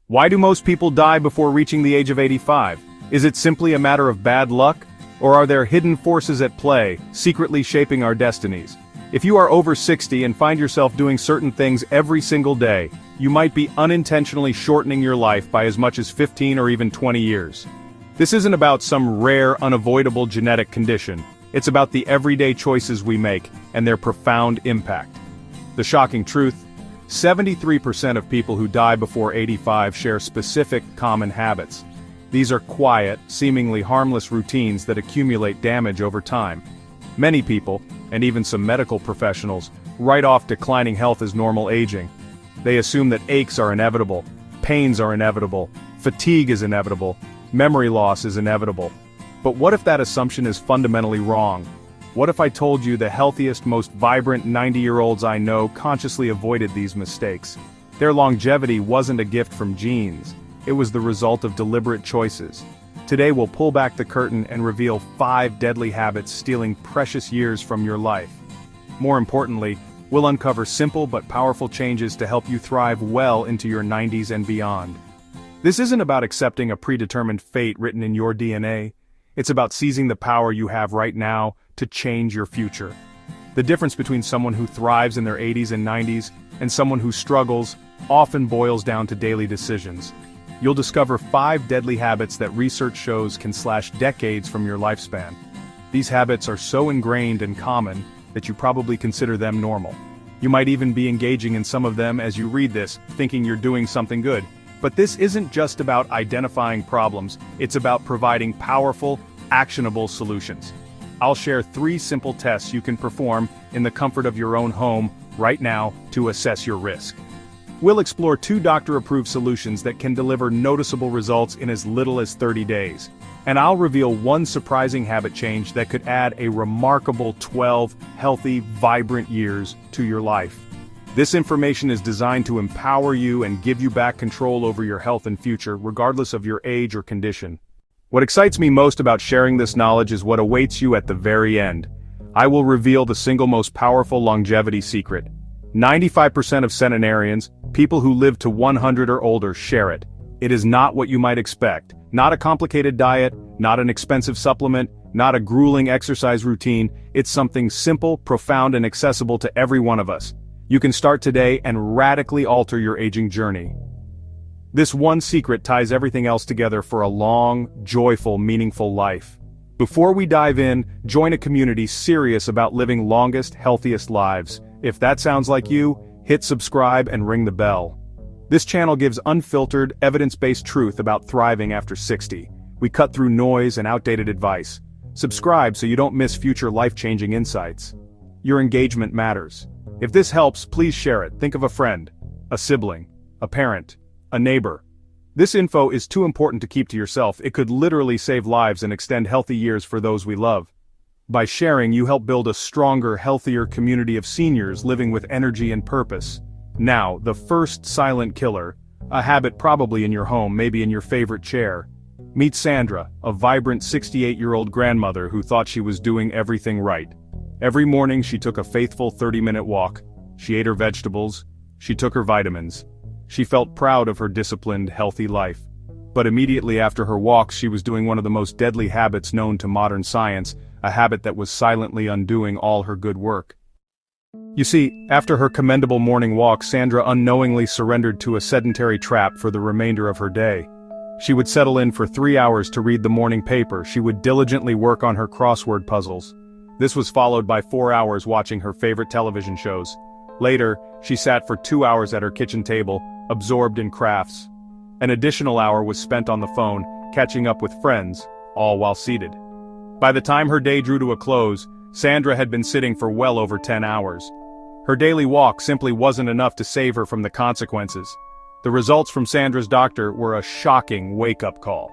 Why do most people die before reaching the age of 85? Is it simply a matter of bad luck? Or are there hidden forces at play, secretly shaping our destinies? If you are over 60 and find yourself doing certain things every single day, you might be unintentionally shortening your life by as much as 15 or even 20 years. This isn't about some rare, unavoidable genetic condition. It's about the everyday choices we make and their profound impact. The shocking truth: 73% of people who die before 85 share specific, common habits. These are quiet, seemingly harmless routines that accumulate damage over time. Many people, and even some medical professionals, write off declining health as normal aging. They assume that aches are inevitable, pains are inevitable, fatigue is inevitable, memory loss is inevitable. But what if that assumption is fundamentally wrong? What if I told you the healthiest, most vibrant 90-year-olds I know consciously avoided these mistakes? Their longevity wasn't a gift from genes. It was the result of deliberate choices. Today we'll pull back the curtain and reveal 5 deadly habits stealing precious years from your life. More importantly, we'll uncover simple but powerful changes to help you thrive well into your 90s and beyond. This isn't about accepting a predetermined fate written in your DNA. It's about seizing the power you have right now to change your future. The difference between someone who thrives in their 80s and 90s and someone who struggles often boils down to daily decisions. You'll discover 5 deadly habits that research shows can slash decades from your lifespan. These habits are so ingrained and common that you probably consider them normal. You might even be engaging in some of them as you read this, thinking you're doing something good. But this isn't just about identifying problems, it's about providing powerful, actionable solutions. I'll share 3 simple tests you can perform in the comfort of your own home right now to assess your risk. We'll explore 2 doctor-approved solutions that can deliver noticeable results in as little as 30 days. And I'll reveal 1 surprising habit change that could add a remarkable 12 healthy, vibrant years to your life. This information is designed to empower you and give you back control over your health and future, regardless of your age or condition. What excites me most about sharing this knowledge is what awaits you at the very end. I will reveal the single most powerful longevity secret. 95% of centenarians, people who live to 100 or older, share it. It is not what you might expect. Not a complicated diet, not an expensive supplement, not a grueling exercise routine. It's something simple, profound, and accessible to every one of us. You can start today and radically alter your aging journey. This one secret ties everything else together for a long, joyful, meaningful life. Before we dive in, join a community serious about living longest, healthiest lives. If that sounds like you, hit subscribe and ring the bell. This channel gives unfiltered, evidence-based truth about thriving after 60. We cut through noise and outdated advice. Subscribe so you don't miss future life-changing insights. Your engagement matters. If this helps, please share it. Think of a friend, a sibling, a parent, a neighbor. This info is too important to keep to yourself. It could literally save lives and extend healthy years for those we love. By sharing, you help build a stronger, healthier community of seniors living with energy and purpose. Now, the first silent killer, a habit probably in your home, maybe in your favorite chair. Meet Sandra, a vibrant 68-year-old grandmother who thought she was doing everything right. Every morning she took a faithful 30-minute walk. She ate her vegetables. She took her vitamins. She felt proud of her disciplined, healthy life. But immediately after her walks, she was doing one of the most deadly habits known to modern science, a habit that was silently undoing all her good work. You see, after her commendable morning walk, Sandra unknowingly surrendered to a sedentary trap for the remainder of her day. She would settle in for 3 hours to read the morning paper. She would diligently work on her crossword puzzles. This was followed by 4 hours watching her favorite television shows. Later, she sat for 2 hours at her kitchen table, absorbed in crafts. An additional hour was spent on the phone, catching up with friends, all while seated. By the time her day drew to a close, Sandra had been sitting for well over 10 hours. Her daily walk simply wasn't enough to save her from the consequences. The results from Sandra's doctor were a shocking wake-up call.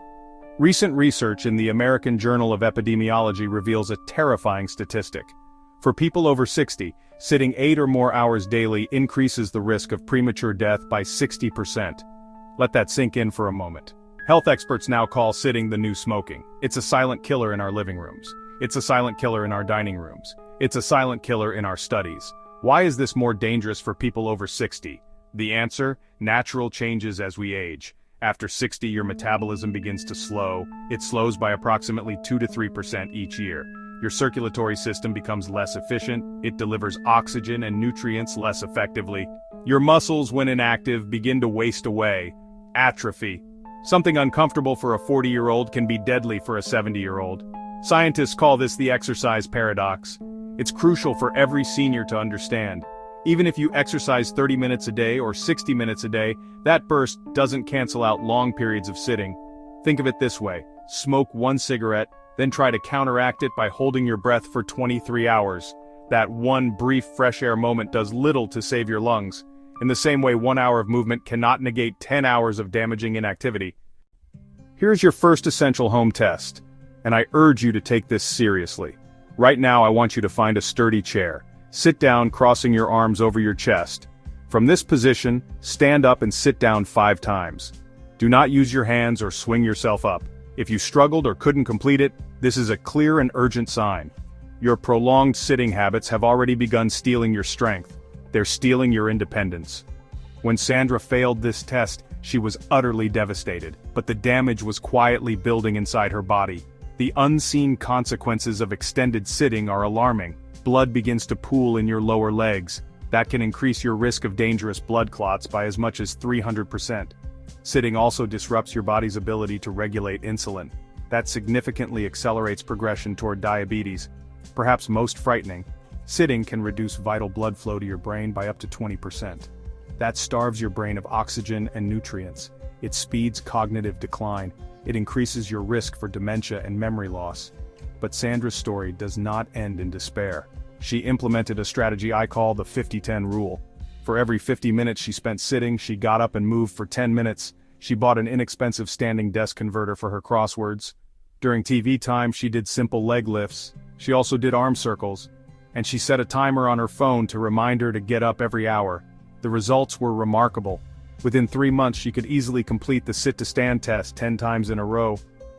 Recent research in the American Journal of Epidemiology reveals a terrifying statistic. For people over 60, sitting 8 or more hours daily increases the risk of premature death by 60%. Let that sink in for a moment. Health experts now call sitting the new smoking. It's a silent killer in our living rooms. It's a silent killer in our dining rooms. It's a silent killer in our studies. Why is this more dangerous for people over 60? The answer: natural changes as we age. After 60, your metabolism begins to slow. It slows by approximately 2 to 3% each year. Your circulatory system becomes less efficient, it delivers oxygen and nutrients less effectively. Your muscles, when inactive, begin to waste away. Atrophy. Something uncomfortable for a 40-year-old can be deadly for a 70-year-old. Scientists call this the exercise paradox. It's crucial for every senior to understand. Even if you exercise 30 minutes a day or 60 minutes a day, that burst doesn't cancel out long periods of sitting. Think of it this way: smoke one cigarette, then try to counteract it by holding your breath for 23 hours. That one brief fresh air moment does little to save your lungs. In the same way, 1 hour of movement cannot negate 10 hours of damaging inactivity. Here's your first essential home test, and I urge you to take this seriously. Right now, I want you to find a sturdy chair. Sit down, crossing your arms over your chest. From this position, stand up and sit down 5 times. Do not use your hands or swing yourself up. If you struggled or couldn't complete it, this is a clear and urgent sign. Your prolonged sitting habits have already begun stealing your strength. They're stealing your independence. When Sandra failed this test, she was utterly devastated, but the damage was quietly building inside her body. The unseen consequences of extended sitting are alarming. Blood begins to pool in your lower legs. That can increase your risk of dangerous blood clots by as much as 300%. Sitting also disrupts your body's ability to regulate insulin. That significantly accelerates progression toward diabetes. Perhaps most frightening, sitting can reduce vital blood flow to your brain by up to 20%. That starves your brain of oxygen and nutrients. It speeds cognitive decline. It increases your risk for dementia and memory loss. But Sandra's story does not end in despair. She implemented a strategy I call the 50-10 rule. For every 50 minutes she spent sitting, she got up and moved for 10 minutes. She bought an inexpensive standing desk converter for her crosswords. During TV time, she did simple leg lifts. She also did arm circles. And she set a timer on her phone to remind her to get up every hour. The results were remarkable. Within 3 months, she could easily complete the sit-to-stand test 10 times in a row.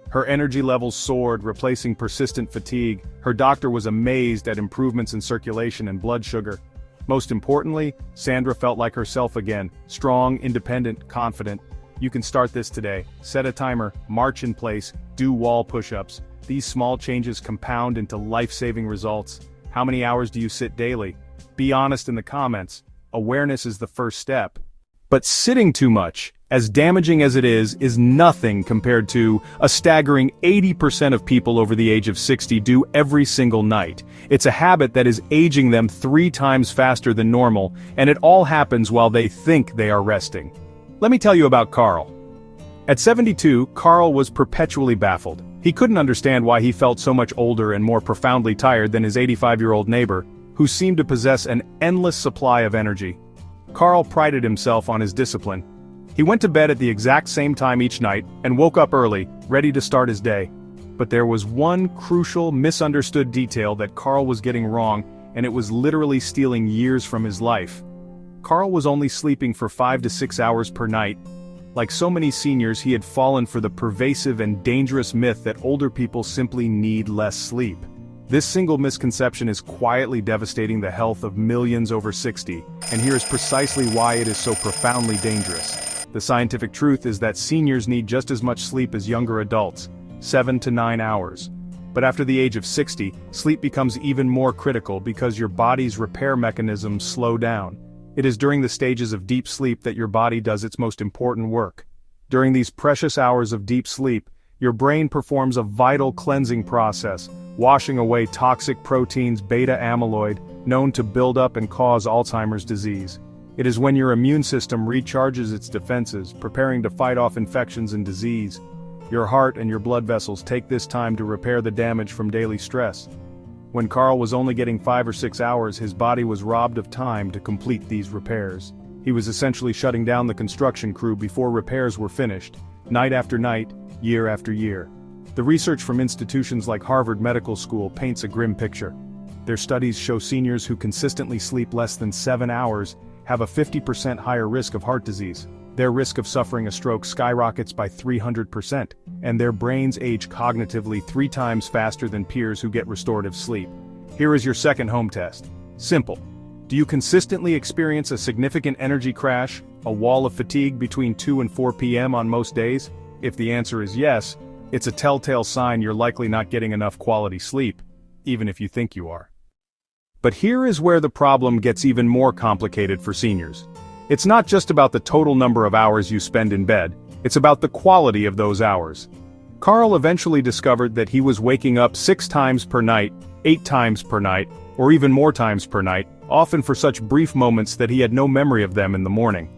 Her energy levels soared, replacing persistent fatigue. Her doctor was amazed at improvements in circulation and blood sugar. Most importantly, Sandra felt like herself again, strong, independent, confident. You can start this today. Set a timer, march in place, do wall push-ups. These small changes compound into life-saving results. How many hours do you sit daily? Be honest in the comments. Awareness is the first step. But sitting too much, as damaging as it is nothing compared to a staggering 80% of people over the age of 60 do every single night. It's a habit that is aging them 3 times faster than normal, and it all happens while they think they are resting. Let me tell you about Carl. At 72, Carl was perpetually baffled. He couldn't understand why he felt so much older and more profoundly tired than his 85-year-old neighbor, who seemed to possess an endless supply of energy. Carl prided himself on his discipline. He went to bed at the exact same time each night and woke up early, ready to start his day. But there was one crucial, misunderstood detail that Carl was getting wrong, and it was literally stealing years from his life. Carl was only sleeping for 5 to 6 hours per night. Like so many seniors, he had fallen for the pervasive and dangerous myth that older people simply need less sleep. This single misconception is quietly devastating the health of millions over 60, and here is precisely why it is so profoundly dangerous. The scientific truth is that seniors need just as much sleep as younger adults, 7 to 9 hours. But after the age of 60, sleep becomes even more critical because your body's repair mechanisms slow down. It is during the stages of deep sleep that your body does its most important work. During these precious hours of deep sleep, your brain performs a vital cleansing process, washing away toxic proteins beta amyloid, known to build up and cause Alzheimer's disease. It is when your immune system recharges its defenses, preparing to fight off infections and disease. Your heart and your blood vessels take this time to repair the damage from daily stress. When Carl was only getting 5 or 6 hours, his body was robbed of time to complete these repairs. He was essentially shutting down the construction crew before repairs were finished, night after night, year after year. The research from institutions like Harvard Medical School paints a grim picture. Their studies show seniors who consistently sleep less than 7 hours have a 50% higher risk of heart disease. Their risk of suffering a stroke skyrockets by 300%, and their brains age cognitively 3 times faster than peers who get restorative sleep. Here is your second home test. Simple. Do you consistently experience a significant energy crash, a wall of fatigue between 2 and 4 p.m. on most days? If the answer is yes, it's a telltale sign you're likely not getting enough quality sleep, even if you think you are. But here is where the problem gets even more complicated for seniors. It's not just about the total number of hours you spend in bed, it's about the quality of those hours. Carl eventually discovered that he was waking up 6 times per night, 8 times per night, or even more times per night, often for such brief moments that he had no memory of them in the morning.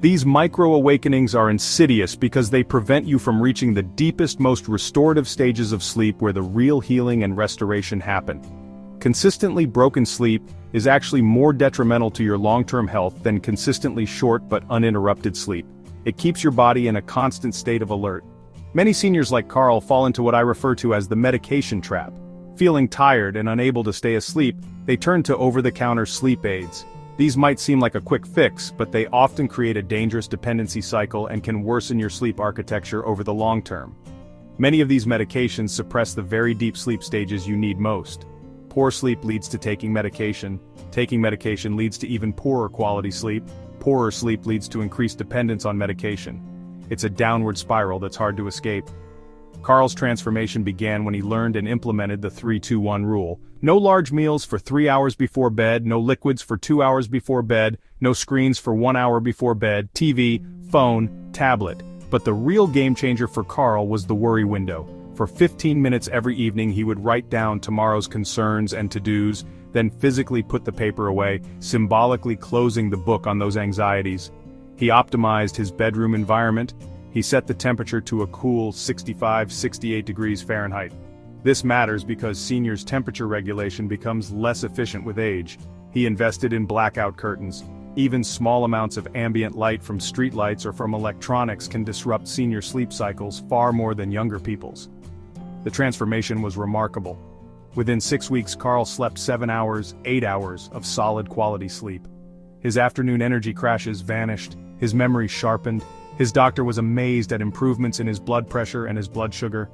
These micro-awakenings are insidious because they prevent you from reaching the deepest, most restorative stages of sleep where the real healing and restoration happen. Consistently broken sleep is actually more detrimental to your long-term health than consistently short but uninterrupted sleep. It keeps your body in a constant state of alert. Many seniors like Carl fall into what I refer to as the medication trap. Feeling tired and unable to stay asleep, they turn to over-the-counter sleep aids. These might seem like a quick fix, but they often create a dangerous dependency cycle and can worsen your sleep architecture over the long term. Many of these medications suppress the very deep sleep stages you need most. Poor sleep leads to taking medication leads to even poorer quality sleep, poorer sleep leads to increased dependence on medication. It's a downward spiral that's hard to escape. Carl's transformation began when he learned and implemented the 3-2-1 rule. No large meals for 3 hours before bed, no liquids for 2 hours before bed, no screens for 1 hour before bed, TV, phone, tablet. But the real game changer for Carl was the worry window. For 15 minutes every evening he would write down tomorrow's concerns and to-dos, then physically put the paper away, symbolically closing the book on those anxieties. He optimized his bedroom environment. He set the temperature to a cool 65-68 degrees Fahrenheit. This matters because seniors' temperature regulation becomes less efficient with age. He invested in blackout curtains. Even small amounts of ambient light from streetlights or from electronics can disrupt senior sleep cycles far more than younger people's. The transformation was remarkable. Within 6 weeks, Carl slept 7 hours, 8 hours of solid quality sleep. His afternoon energy crashes vanished, his memory sharpened. His doctor was amazed at improvements in his blood pressure and his blood sugar.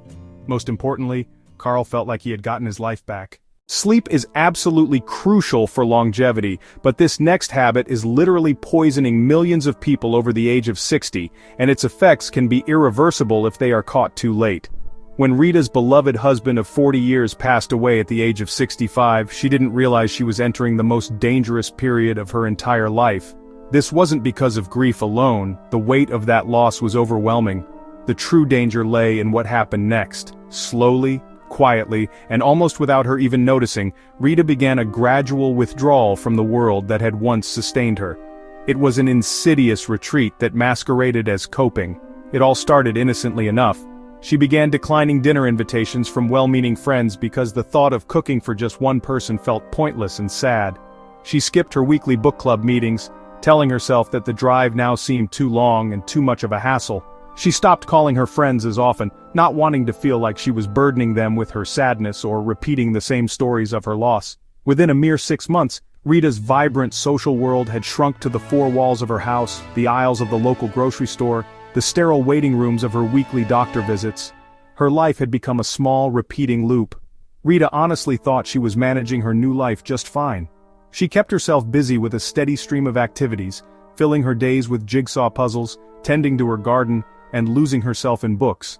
Most importantly, Carl felt like he had gotten his life back. Sleep is absolutely crucial for longevity, but this next habit is literally poisoning millions of people over the age of 60, and its effects can be irreversible if they are caught too late. When Rita's beloved husband of 40 years passed away at the age of 65, she didn't realize she was entering the most dangerous period of her entire life. This wasn't because of grief alone, the weight of that loss was overwhelming. The true danger lay in what happened next. Slowly, quietly, and almost without her even noticing, Rita began a gradual withdrawal from the world that had once sustained her. It was an insidious retreat that masqueraded as coping. It all started innocently enough. She began declining dinner invitations from well-meaning friends because the thought of cooking for just one person felt pointless and sad. She skipped her weekly book club meetings, telling herself that the drive now seemed too long and too much of a hassle. She stopped calling her friends as often, not wanting to feel like she was burdening them with her sadness or repeating the same stories of her loss. Within a mere 6 months, Rita's vibrant social world had shrunk to the 4 walls of her house, the aisles of the local grocery store, the sterile waiting rooms of her weekly doctor visits. Her life had become a small, repeating loop. Rita honestly thought she was managing her new life just fine. She kept herself busy with a steady stream of activities, filling her days with jigsaw puzzles, tending to her garden, and losing herself in books.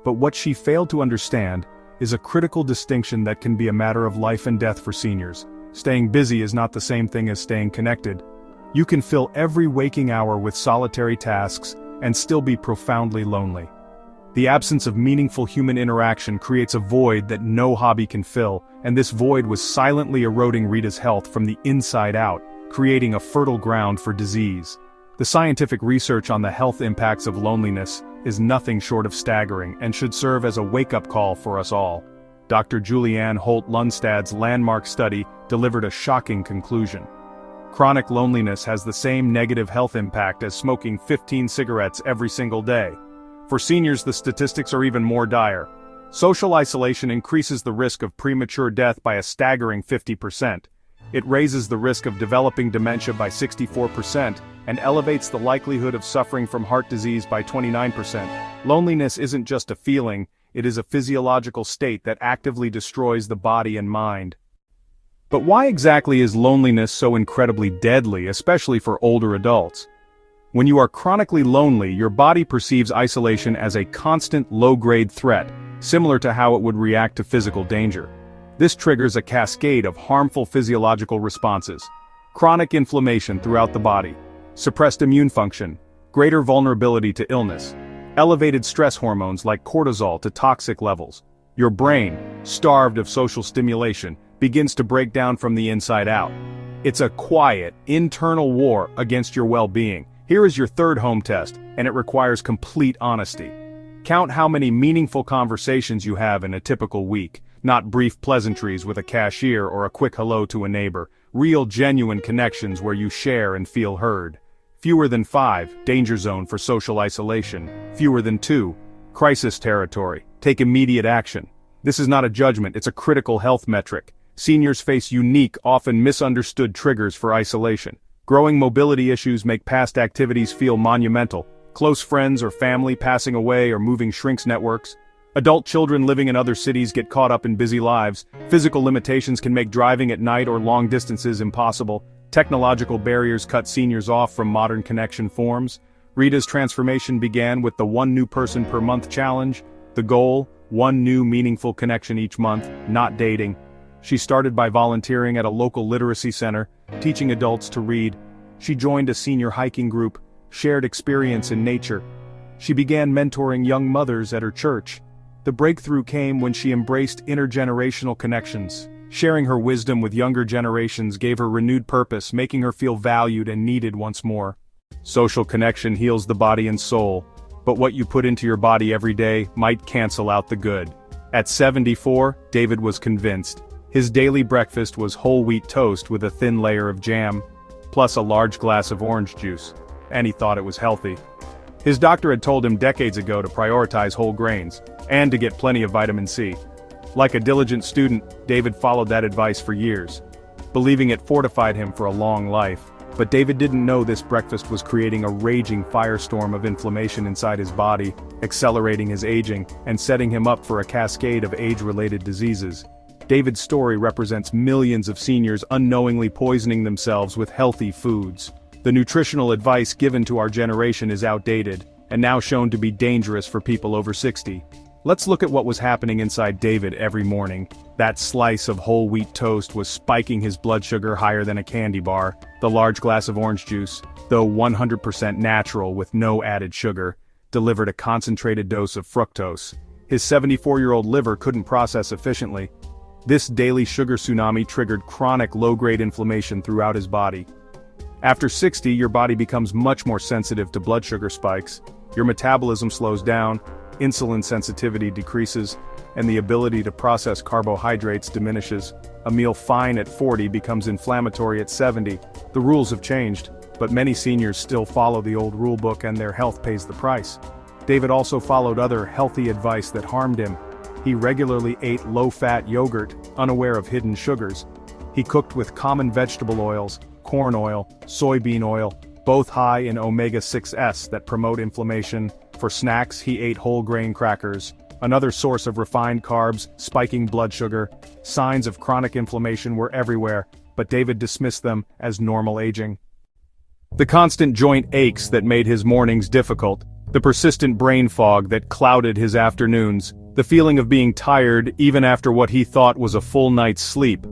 But what she failed to understand is a critical distinction that can be a matter of life and death for seniors. Staying busy is not the same thing as staying connected. You can fill every waking hour with solitary tasks and still be profoundly lonely. The absence of meaningful human interaction creates a void that no hobby can fill, and this void was silently eroding Rita's health from the inside out, creating a fertile ground for disease. The scientific research on the health impacts of loneliness is nothing short of staggering and should serve as a wake-up call for us all. Dr. Julianne Holt-Lundstad's landmark study delivered a shocking conclusion. Chronic loneliness has the same negative health impact as smoking 15 cigarettes every single day. For seniors, the statistics are even more dire. Social isolation increases the risk of premature death by a staggering 50%. It raises the risk of developing dementia by 64% and elevates the likelihood of suffering from heart disease by 29%. Loneliness isn't just a feeling, it is a physiological state that actively destroys the body and mind. But why exactly is loneliness so incredibly deadly, especially for older adults? When you are chronically lonely, your body perceives isolation as a constant low-grade threat, similar to how it would react to physical danger. This triggers a cascade of harmful physiological responses. Chronic inflammation throughout the body, suppressed immune function, greater vulnerability to illness, elevated stress hormones like cortisol to toxic levels. Your brain, starved of social stimulation, begins to break down from the inside out. It's a quiet, internal war against your well-being. Here is your third home test, and it requires complete honesty. Count how many meaningful conversations you have in a typical week, not brief pleasantries with a cashier or a quick hello to a neighbor, real genuine connections where you share and feel heard. Fewer than 5, danger zone for social isolation. Fewer than 2, crisis territory, take immediate action. This is not a judgment, it's a critical health metric. Seniors face unique, often misunderstood triggers for isolation. Growing mobility issues make past activities feel monumental. Close friends or family passing away or moving shrinks networks. Adult children living in other cities get caught up in busy lives. Physical limitations can make driving at night or long distances impossible. Technological barriers cut seniors off from modern connection forms. Rita's transformation began with the 1 new person per month challenge. The goal, 1 new meaningful connection each month, not dating. She started by volunteering at a local literacy center, teaching adults to read. She joined a senior hiking group, shared experience in nature. She began mentoring young mothers at her church. The breakthrough came when she embraced intergenerational connections. Sharing her wisdom with younger generations gave her renewed purpose, making her feel valued and needed once more. Social connection heals the body and soul, but what you put into your body every day might cancel out the good. At 74, David was convinced. His daily breakfast was whole wheat toast with a thin layer of jam, plus a large glass of orange juice, and he thought it was healthy. His doctor had told him decades ago to prioritize whole grains, and to get plenty of vitamin C. Like a diligent student, David followed that advice for years, believing it fortified him for a long life. But David didn't know this breakfast was creating a raging firestorm of inflammation inside his body, accelerating his aging, and setting him up for a cascade of age-related diseases. David's story represents millions of seniors unknowingly poisoning themselves with healthy foods. The nutritional advice given to our generation is outdated, and now shown to be dangerous for people over 60. Let's look at what was happening inside David every morning. That slice of whole wheat toast was spiking his blood sugar higher than a candy bar. The large glass of orange juice, though 100% natural with no added sugar, delivered a concentrated dose of fructose. His 74-year-old liver couldn't process efficiently. This daily sugar tsunami triggered chronic low-grade inflammation throughout his body. After 60, your body becomes much more sensitive to blood sugar spikes. Your metabolism slows down, insulin sensitivity decreases, and the ability to process carbohydrates diminishes. A meal fine at 40 becomes inflammatory at 70. The rules have changed, but many seniors still follow the old rulebook and their health pays the price. David also followed other healthy advice that harmed him. He regularly ate low-fat yogurt, unaware of hidden sugars. He cooked with common vegetable oils, corn oil, soybean oil, both high in omega-6s that promote inflammation. For snacks, he ate whole grain crackers, another source of refined carbs, spiking blood sugar. Signs of chronic inflammation were everywhere, but David dismissed them as normal aging. The constant joint aches that made his mornings difficult, the persistent brain fog that clouded his afternoons, the feeling of being tired even after what he thought was a full night's sleep.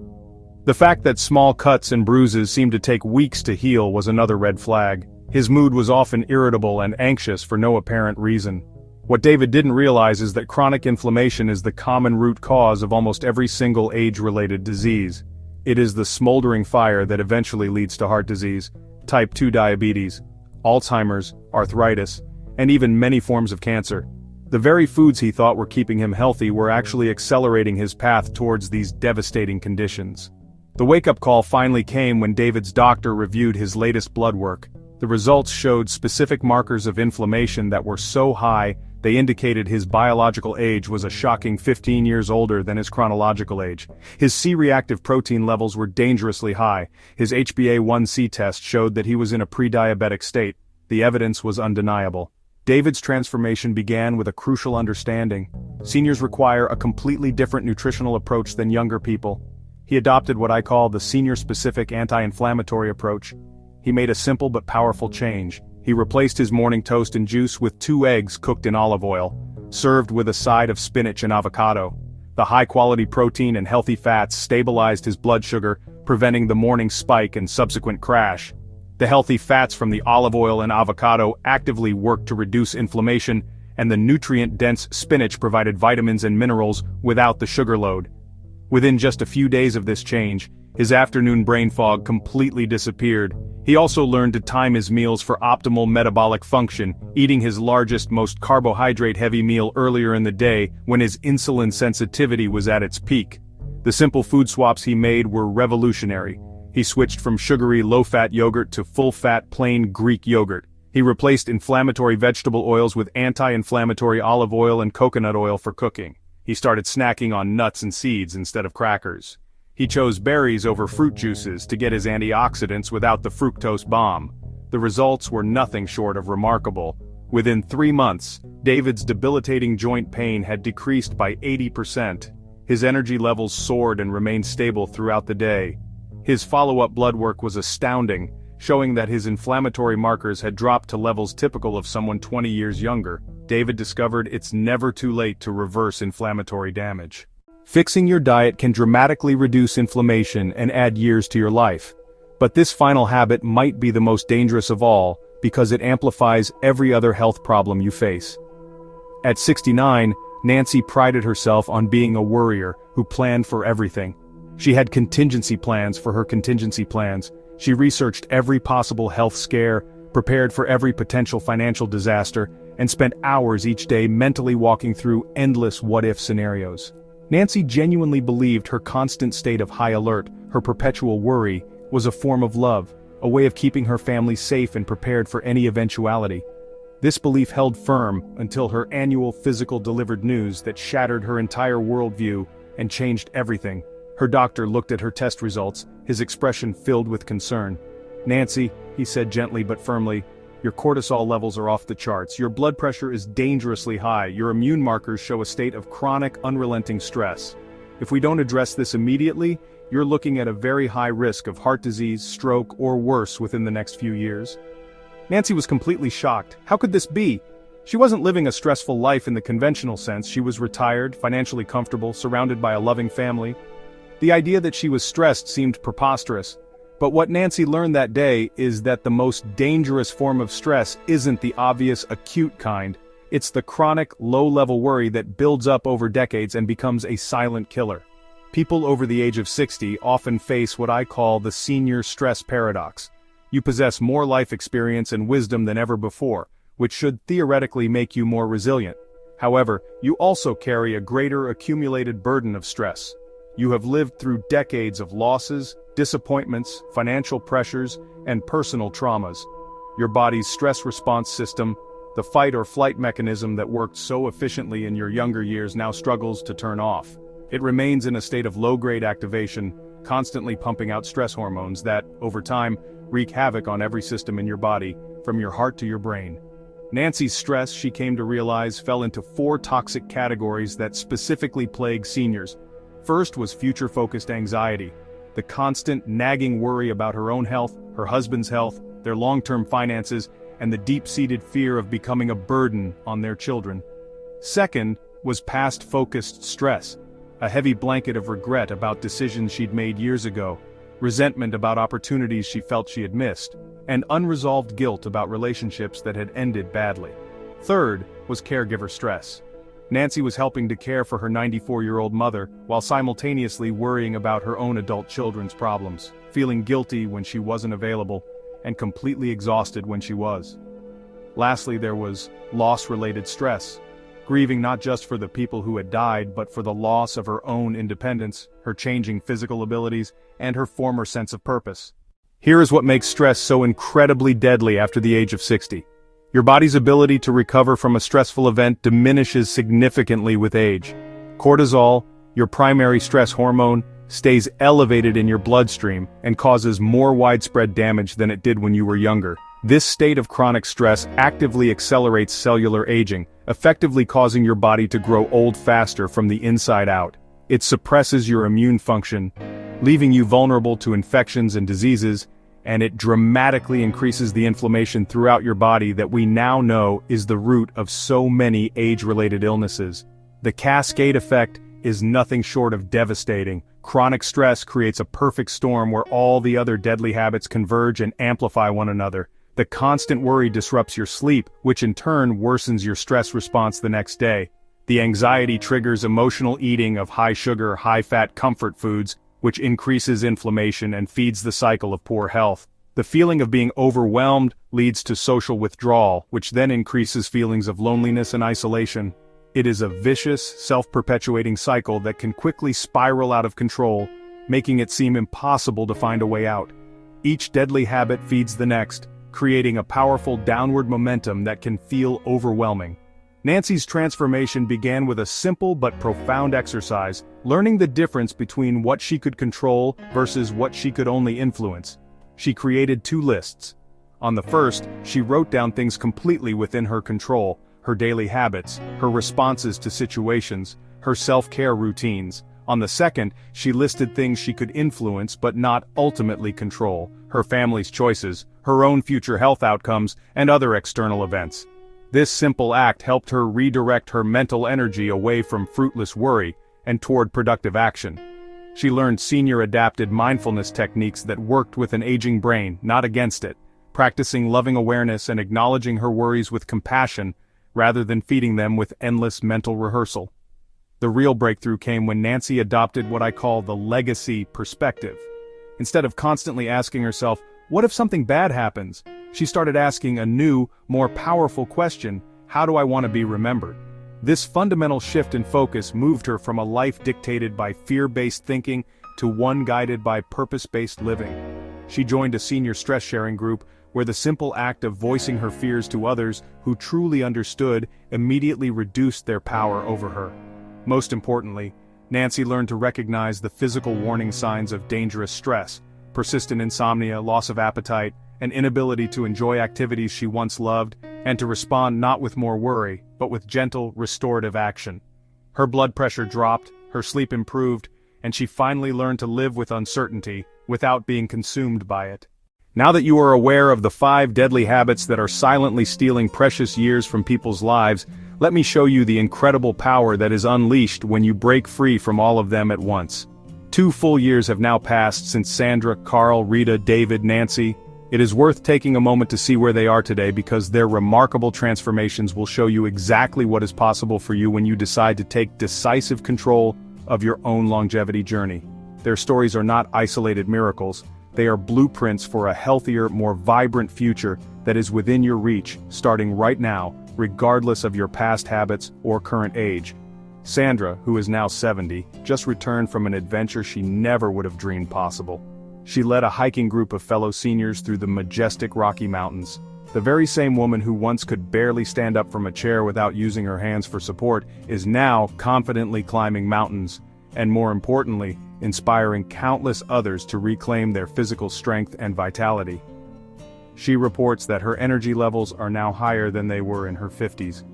The fact that small cuts and bruises seemed to take weeks to heal was another red flag. His mood was often irritable and anxious for no apparent reason. What David didn't realize is that chronic inflammation is the common root cause of almost every single age-related disease. It is the smoldering fire that eventually leads to heart disease, type 2 diabetes, Alzheimer's, arthritis, and even many forms of cancer. The very foods he thought were keeping him healthy were actually accelerating his path towards these devastating conditions. The wake-up call finally came when David's doctor reviewed his latest blood work. The results showed specific markers of inflammation that were so high, they indicated his biological age was a shocking 15 years older than his chronological age. His C-reactive protein levels were dangerously high. His HbA1c test showed that he was in a pre-diabetic state. The evidence was undeniable. David's transformation began with a crucial understanding. Seniors require a completely different nutritional approach than younger people. He adopted what I call the senior-specific anti-inflammatory approach. He made a simple but powerful change. He replaced his morning toast and juice with 2 eggs cooked in olive oil, served with a side of spinach and avocado. The high-quality protein and healthy fats stabilized his blood sugar, preventing the morning spike and subsequent crash. The healthy fats from the olive oil and avocado actively worked to reduce inflammation, and the nutrient-dense spinach provided vitamins and minerals without the sugar load. Within just a few days of this change, his afternoon brain fog completely disappeared. He also learned to time his meals for optimal metabolic function, eating his largest, most carbohydrate-heavy meal earlier in the day when his insulin sensitivity was at its peak. The simple food swaps he made were revolutionary. He switched from sugary, low-fat yogurt to full-fat, plain Greek yogurt. He replaced inflammatory vegetable oils with anti-inflammatory olive oil and coconut oil for cooking. He started snacking on nuts and seeds instead of crackers. He chose berries over fruit juices to get his antioxidants without the fructose bomb. The results were nothing short of remarkable. Within 3 months, David's debilitating joint pain had decreased by 80%. His energy levels soared and remained stable throughout the day. His follow-up blood work was astounding, showing that his inflammatory markers had dropped to levels typical of someone 20 years younger. David discovered it's never too late to reverse inflammatory damage. Fixing your diet can dramatically reduce inflammation and add years to your life. But this final habit might be the most dangerous of all, because it amplifies every other health problem you face. At 69, Nancy prided herself on being a worrier who planned for everything. She had contingency plans for her contingency plans. She researched every possible health scare, prepared for every potential financial disaster, and spent hours each day mentally walking through endless what-if scenarios. Nancy genuinely believed her constant state of high alert, her perpetual worry, was a form of love, a way of keeping her family safe and prepared for any eventuality. This belief held firm until her annual physical delivered news that shattered her entire worldview and changed everything. Her doctor looked at her test results, his expression filled with concern. "Nancy," he said gently but firmly, "your cortisol levels are off the charts, your blood pressure is dangerously high, your immune markers show a state of chronic, unrelenting stress. If we don't address this immediately, you're looking at a very high risk of heart disease, stroke, or worse within the next few years." Nancy was completely shocked. How could this be? She wasn't living a stressful life in the conventional sense. She was retired, financially comfortable, surrounded by a loving family. The idea that she was stressed seemed preposterous. But what Nancy learned that day is that the most dangerous form of stress isn't the obvious acute kind. It's the chronic, low-level worry that builds up over decades and becomes a silent killer. People over the age of 60 often face what I call the senior stress paradox. You possess more life experience and wisdom than ever before, which should theoretically make you more resilient. However, you also carry a greater accumulated burden of stress. You have lived through decades of losses, disappointments, financial pressures, and personal traumas. Your body's stress response system, the fight or flight mechanism that worked so efficiently in your younger years, now struggles to turn off. It remains in a state of low-grade activation, constantly pumping out stress hormones that, over time, wreak havoc on every system in your body, from your heart to your brain. Nancy's stress, she came to realize, fell into 4 toxic categories that specifically plague seniors. First was future-focused anxiety, the constant, nagging worry about her own health, her husband's health, their long-term finances, and the deep-seated fear of becoming a burden on their children. Second was past-focused stress, a heavy blanket of regret about decisions she'd made years ago, resentment about opportunities she felt she had missed, and unresolved guilt about relationships that had ended badly. Third was caregiver stress. Nancy was helping to care for her 94-year-old mother while simultaneously worrying about her own adult children's problems, feeling guilty when she wasn't available, and completely exhausted when she was. Lastly, there was loss-related stress, grieving not just for the people who had died but for the loss of her own independence, her changing physical abilities, and her former sense of purpose. Here is what makes stress so incredibly deadly after the age of 60. Your body's ability to recover from a stressful event diminishes significantly with age. Cortisol, your primary stress hormone, stays elevated in your bloodstream and causes more widespread damage than it did when you were younger. This state of chronic stress actively accelerates cellular aging, effectively causing your body to grow old faster from the inside out. It suppresses your immune function, leaving you vulnerable to infections and diseases, and it dramatically increases the inflammation throughout your body that we now know is the root of so many age-related illnesses. The cascade effect is nothing short of devastating. Chronic stress creates a perfect storm where all the other deadly habits converge and amplify one another. The constant worry disrupts your sleep, which in turn worsens your stress response the next day. The anxiety triggers emotional eating of high-sugar, high-fat comfort foods, which increases inflammation and feeds the cycle of poor health. The feeling of being overwhelmed leads to social withdrawal, which then increases feelings of loneliness and isolation. It is a vicious, self-perpetuating cycle that can quickly spiral out of control, making it seem impossible to find a way out. Each deadly habit feeds the next, creating a powerful downward momentum that can feel overwhelming. Nancy's transformation began with a simple but profound exercise, learning the difference between what she could control versus what she could only influence. She created 2 lists. On the first, she wrote down things completely within her control: her daily habits, her responses to situations, her self-care routines. On the second, she listed things she could influence but not ultimately control: her family's choices, her own future health outcomes, and other external events. This simple act helped her redirect her mental energy away from fruitless worry and toward productive action. She learned senior-adapted mindfulness techniques that worked with an aging brain, not against it, practicing loving awareness and acknowledging her worries with compassion rather than feeding them with endless mental rehearsal. The real breakthrough came when Nancy adopted what I call the legacy perspective. Instead of constantly asking herself, "What if something bad happens?" she started asking a new, more powerful question: how do I want to be remembered? This fundamental shift in focus moved her from a life dictated by fear-based thinking to one guided by purpose-based living. She joined a senior stress-sharing group where the simple act of voicing her fears to others who truly understood immediately reduced their power over her. Most importantly, Nancy learned to recognize the physical warning signs of dangerous stress: persistent insomnia, loss of appetite, an inability to enjoy activities she once loved, and to respond not with more worry, but with gentle, restorative action. Her blood pressure dropped, her sleep improved, and she finally learned to live with uncertainty, without being consumed by it. Now that you are aware of the 5 deadly habits that are silently stealing precious years from people's lives, let me show you the incredible power that is unleashed when you break free from all of them at once. 2 full years have now passed since Sandra, Carl, Rita, David, Nancy. It is worth taking a moment to see where they are today because their remarkable transformations will show you exactly what is possible for you when you decide to take decisive control of your own longevity journey. Their stories are not isolated miracles. They are blueprints for a healthier, more vibrant future that is within your reach, starting right now, regardless of your past habits or current age. Sandra, who is now 70, just returned from an adventure she never would have dreamed possible. She led a hiking group of fellow seniors through the majestic Rocky Mountains. The very same woman who once could barely stand up from a chair without using her hands for support is now confidently climbing mountains, and more importantly, inspiring countless others to reclaim their physical strength and vitality. She reports that her energy levels are now higher than they were in her 50s.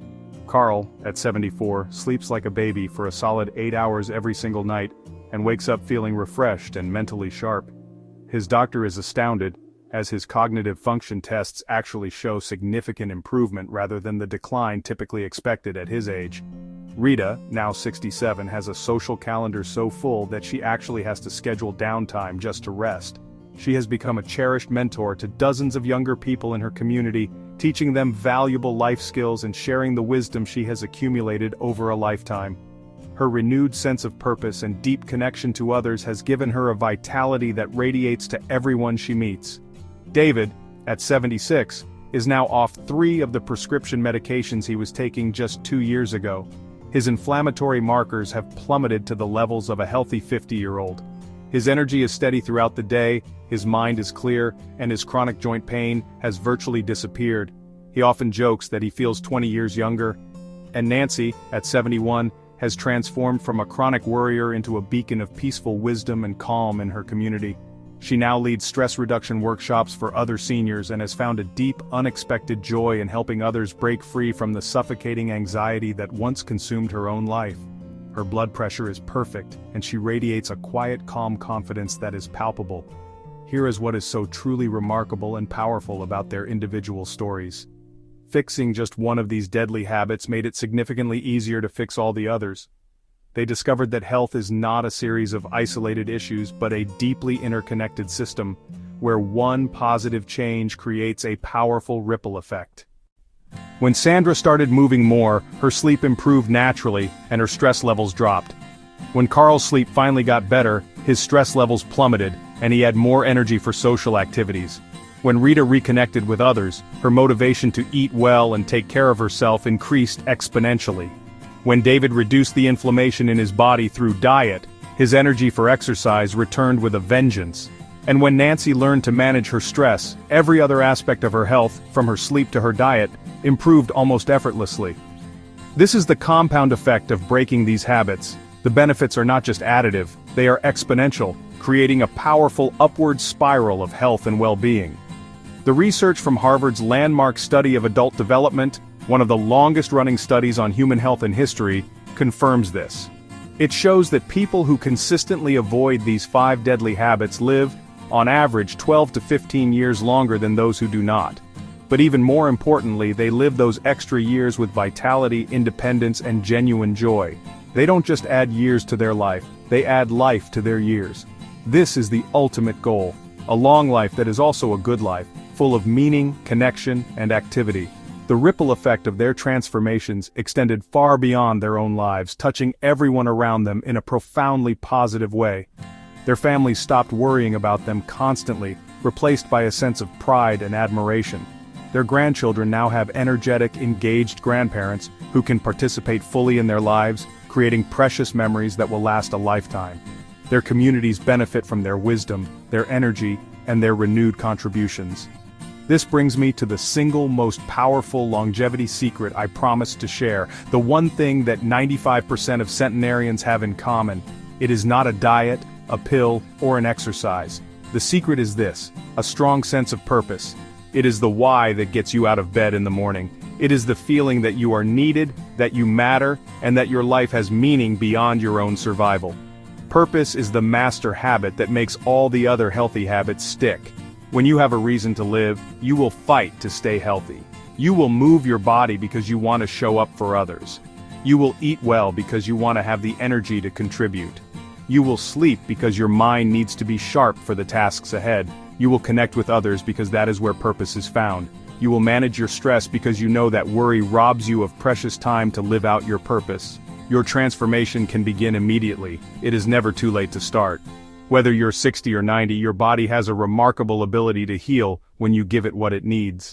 Carl, at 74, sleeps like a baby for a solid 8 hours every single night, and wakes up feeling refreshed and mentally sharp. His doctor is astounded, as his cognitive function tests actually show significant improvement rather than the decline typically expected at his age. Rita, now 67, has a social calendar so full that she actually has to schedule downtime just to rest. She has become a cherished mentor to dozens of younger people in her community, teaching them valuable life skills and sharing the wisdom she has accumulated over a lifetime. Her renewed sense of purpose and deep connection to others has given her a vitality that radiates to everyone she meets. David, at 76, is now off 3 of the prescription medications he was taking just 2 years ago. His inflammatory markers have plummeted to the levels of a healthy 50-year-old. His energy is steady throughout the day, his mind is clear, and his chronic joint pain has virtually disappeared. He often jokes that he feels 20 years younger. And Nancy, at 71, has transformed from a chronic worrier into a beacon of peaceful wisdom and calm in her community. She now leads stress reduction workshops for other seniors and has found a deep, unexpected joy in helping others break free from the suffocating anxiety that once consumed her own life. Her blood pressure is perfect, and she radiates a quiet, calm confidence that is palpable. Here is what is so truly remarkable and powerful about their individual stories. Fixing just one of these deadly habits made it significantly easier to fix all the others. They discovered that health is not a series of isolated issues but a deeply interconnected system, where one positive change creates a powerful ripple effect. When Sandra started moving more, her sleep improved naturally and her stress levels dropped. When Carl's sleep finally got better, his stress levels plummeted, and he had more energy for social activities. When Rita reconnected with others, her motivation to eat well and take care of herself increased exponentially. When David reduced the inflammation in his body through diet, his energy for exercise returned with a vengeance. And when Nancy learned to manage her stress, every other aspect of her health, from her sleep to her diet, improved almost effortlessly. This is the compound effect of breaking these habits. The benefits are not just additive, they are exponential, creating a powerful upward spiral of health and well-being. The research from Harvard's landmark study of adult development, one of the longest-running studies on human health in history, confirms this. It shows that people who consistently avoid these 5 deadly habits live, on average, 12 to 15 years longer than those who do not. But even more importantly, they live those extra years with vitality, independence, and genuine joy. They don't just add years to their life, they add life to their years. This is the ultimate goal, a long life that is also a good life, full of meaning, connection, and activity. The ripple effect of their transformations extended far beyond their own lives, touching everyone around them in a profoundly positive way. Their families stopped worrying about them constantly, replaced by a sense of pride and admiration. Their grandchildren now have energetic, engaged grandparents who can participate fully in their lives, creating precious memories that will last a lifetime. Their communities benefit from their wisdom, their energy, and their renewed contributions. This brings me to the single most powerful longevity secret I promised to share, the one thing that 95% of centenarians have in common. It is not a diet, a pill, or an exercise. The secret is this: a strong sense of purpose. It is the why that gets you out of bed in the morning. It is the feeling that you are needed, that you matter, and that your life has meaning beyond your own survival. Purpose is the master habit that makes all the other healthy habits stick. When you have a reason to live, you will fight to stay healthy. You will move your body because you want to show up for others. You will eat well because you want to have the energy to contribute. You will sleep because your mind needs to be sharp for the tasks ahead. You will connect with others because that is where purpose is found. You will manage your stress because you know that worry robs you of precious time to live out your purpose. Your transformation can begin immediately. It is never too late to start. Whether you're 60 or 90, your body has a remarkable ability to heal when you give it what it needs.